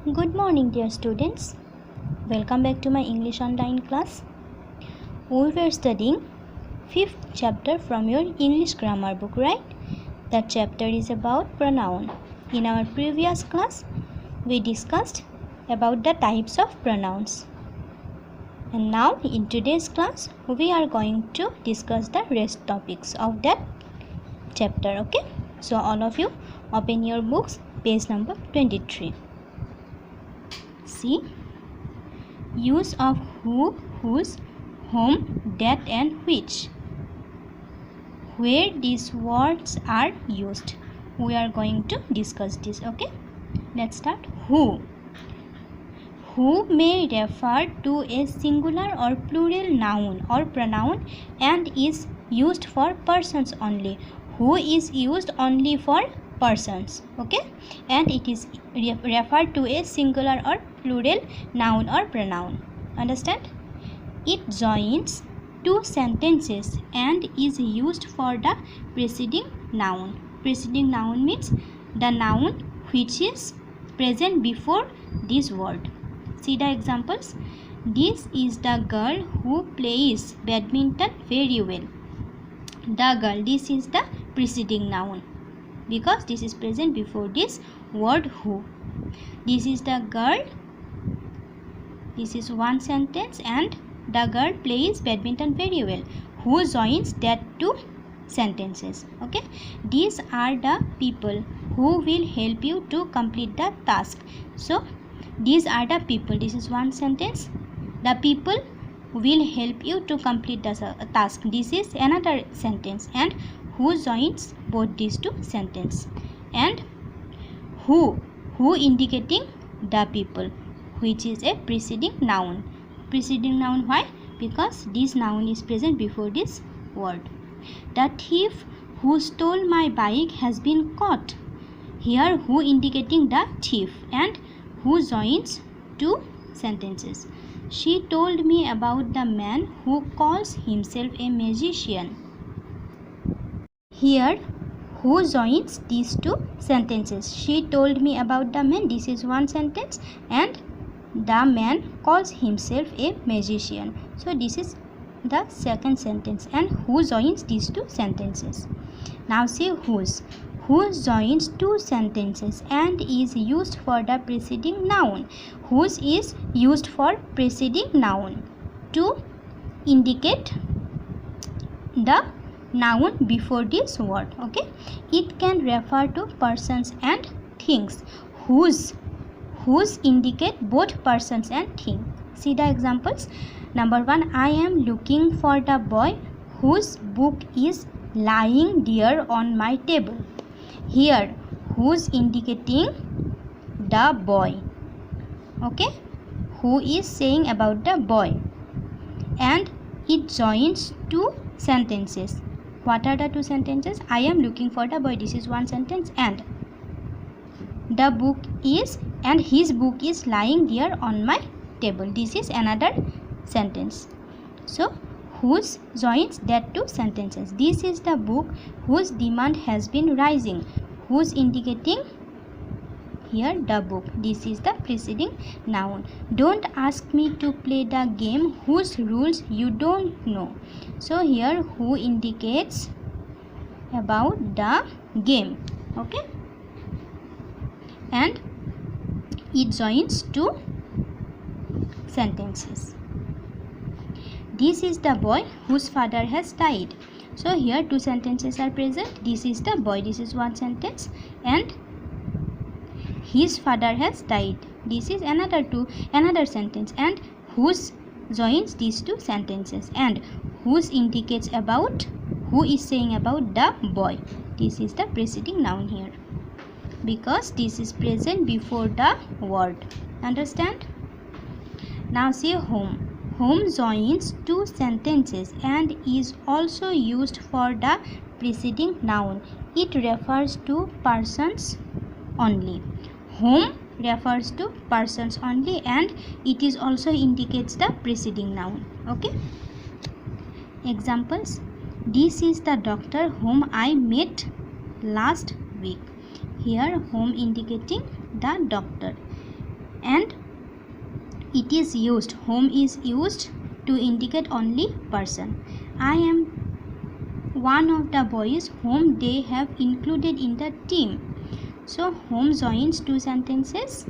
Good morning, dear students. Welcome back to my English online class. We were studying 5th chapter from your English grammar book, right? That chapter is about pronoun. In our previous class, we discussed about the types of pronouns. And now in today's class, we are going to discuss the rest topics of that chapter, okay? So all of you open your books, page number 23. See, use of who, whose, whom, that and which. Where these words are used, we are going to discuss this, okay? Let's start. Who. Who may refer to a singular or plural noun or pronoun and is used for persons only. Who is used only for persons, okay? And it is referred to a singular or plural noun or pronoun. Understand? It joins two sentences and is used for the preceding noun. Preceding noun means the noun which is present before this word. See the examples. This is the girl who plays badminton very well. The girl, this is the preceding noun because this is present before this word who. This is the girl. This is one sentence and the girl plays badminton very well. Who joins that two sentences, okay? These are the people who will help you to complete the task. So these are the people. This is one sentence. The people will help you to complete the task. This is another sentence. And who joins both these two sentences. And who indicating the people, which is a preceding noun. Preceding noun, why? Because this noun is present before this word. The thief who stole my bike has been caught. Here who indicating the thief and who joins two sentences. She told me about the man who calls himself a magician. Here who joins these two sentences. She told me about the man, this is one sentence, and the man calls himself a magician. So this is the second sentence and who joins these two sentences. Now see whose. Whose joins two sentences and is used for the preceding noun. Whose is used for preceding noun to indicate the noun before this word, okay? It can refer to persons and things. Whose indicate both persons and things. See the examples. Number 1, I am looking for the boy whose book is lying there on my table. Here whose indicating the boy, okay? Who is saying about the boy and it joins two sentences. What are the two sentences? I am looking for the boy, this is one sentence, and the book is and his book is lying there on my table, this is another sentence. So whose joins that two sentences. This is the book whose demand has been rising. Whose indicating here the book. This is the preceding noun. Don't ask me to play the game whose rules you don't know. So here who indicates about the game, okay? And it joins two sentences. This is the boy whose father has died. So here two sentences are present. This is the boy, this is one sentence, and his father has died. This is another sentence, and whose joins these two sentences, and whose indicates about who is saying about the boy. This is the preceding noun here because this is present before the word. Understand? Now see whom. Whom joins two sentences and is also used for the preceding noun. It refers to persons only. Whom refers to persons only and it is also indicates the preceding noun, okay? Examples. This is the doctor whom I met last week. Here whom indicating the doctor. and it is used, whom is used to indicate only person. I am one of the boys whom they have included in the team. So whom joins two sentences.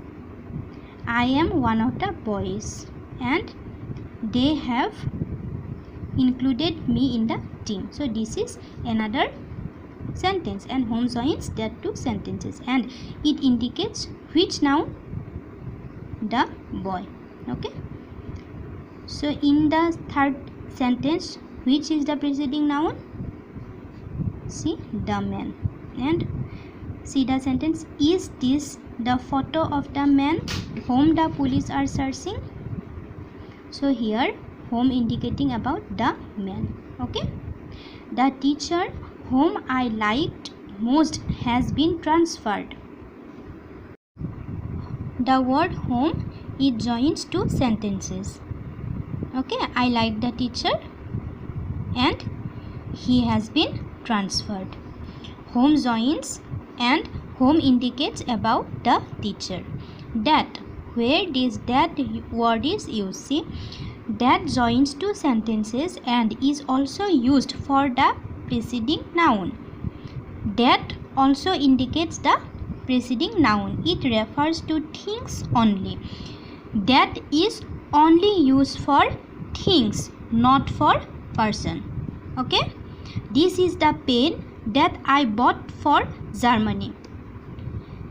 I am one of the boys and they have included me in the team. So this is another sentence, and whom joins that two sentences, and it indicates which noun? The boy. Okay, so in the third sentence, which is the preceding noun? See, the man. And see the sentence, is this the photo of the man whom the police are searching? So here whom indicating about the man. Okay, the teacher whom I liked most has been transferred. The word whom, it joins two sentences. Okay, I like the teacher and he has been transferred. Whom joins and whom indicates about the teacher. That, where this that word is used, see, that joins two sentences and is also used for the preceding noun. That also indicates the preceding noun. It refers to things only. That is only used for things, not for person. Okay, this is the pen that I bought for Germany.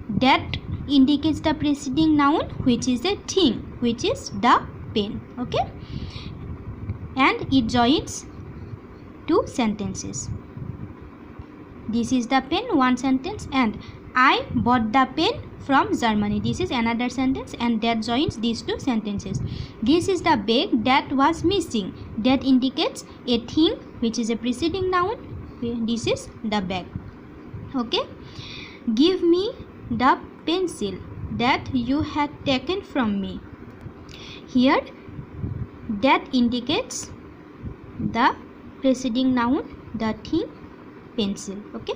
That indicates the preceding noun, which is a thing, which is the pen. Okay, and it joins two sentences. This is the pen, one sentence, and I bought the pen from Germany. This is another sentence, and that joins these two sentences. This is the bag that was missing. That indicates a thing, which is a preceding noun. This is the bag. Okay, give me the pencil that you had taken from me. Here that indicates the preceding noun, the thing, pencil. Okay,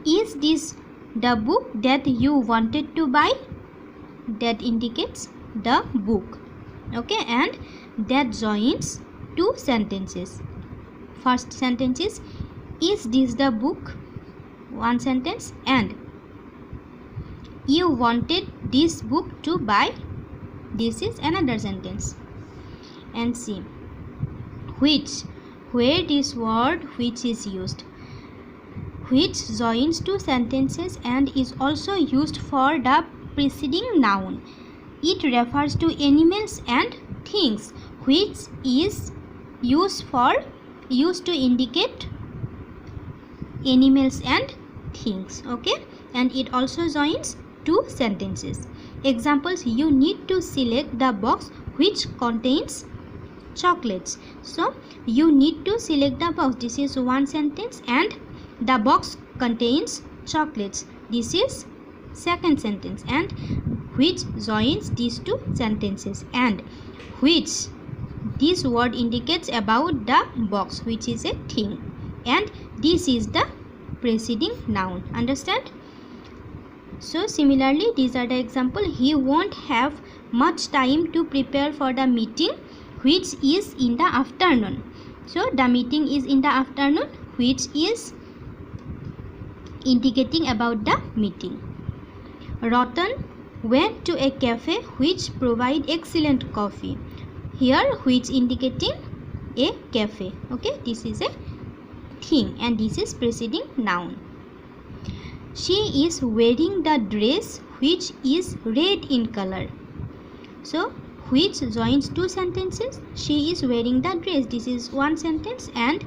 is this the book that you wanted to buy? That indicates the book. Okay, and that joins two sentences. First sentence is this the book? One sentence, and you wanted this book to buy? This is another sentence. And see, which, where this word which is used. Which joins two sentences and is also used for the preceding noun. It refers to animals and things, which is used to indicate animals and things. Okay, and it also joins two sentences. Examples, you need to select the box which contains chocolates. So you need to select the box. This is one sentence, and the box contains chocolates. This is second sentence, and which joins these two sentences, and which, this word indicates about the box, which is a thing, and this is the preceding noun. Understand? So similarly, these are the example. He won't have much time to prepare for the meeting, which is in the afternoon. So the meeting is in the afternoon, which is indicating about the meeting. Ratan went to a cafe which provide excellent coffee. Here which indicating a cafe. Okay, this is a thing and this is preceding noun. She is wearing the dress which is red in color. So which joins two sentences. She is wearing the dress. This is one sentence, and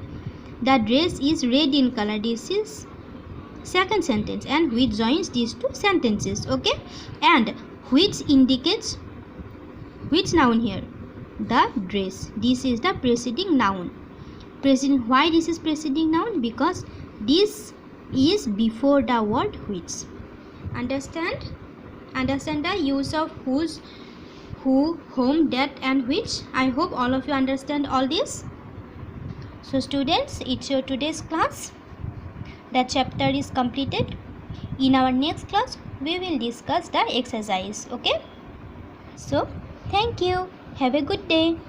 the dress is red in color. This is second sentence, and which joins these two sentences. Okay, and which indicates which noun here? The dress. This is the preceding noun. Preceding. Why this is preceding noun? Because this is before the word which. Understand? Understand the use of whose, who, whom, that and which. I hope all of you understand all this. So students, it's your today's class. The chapter is completed. In our next class we will discuss the exercise. Okay. So thank you. Have a good day.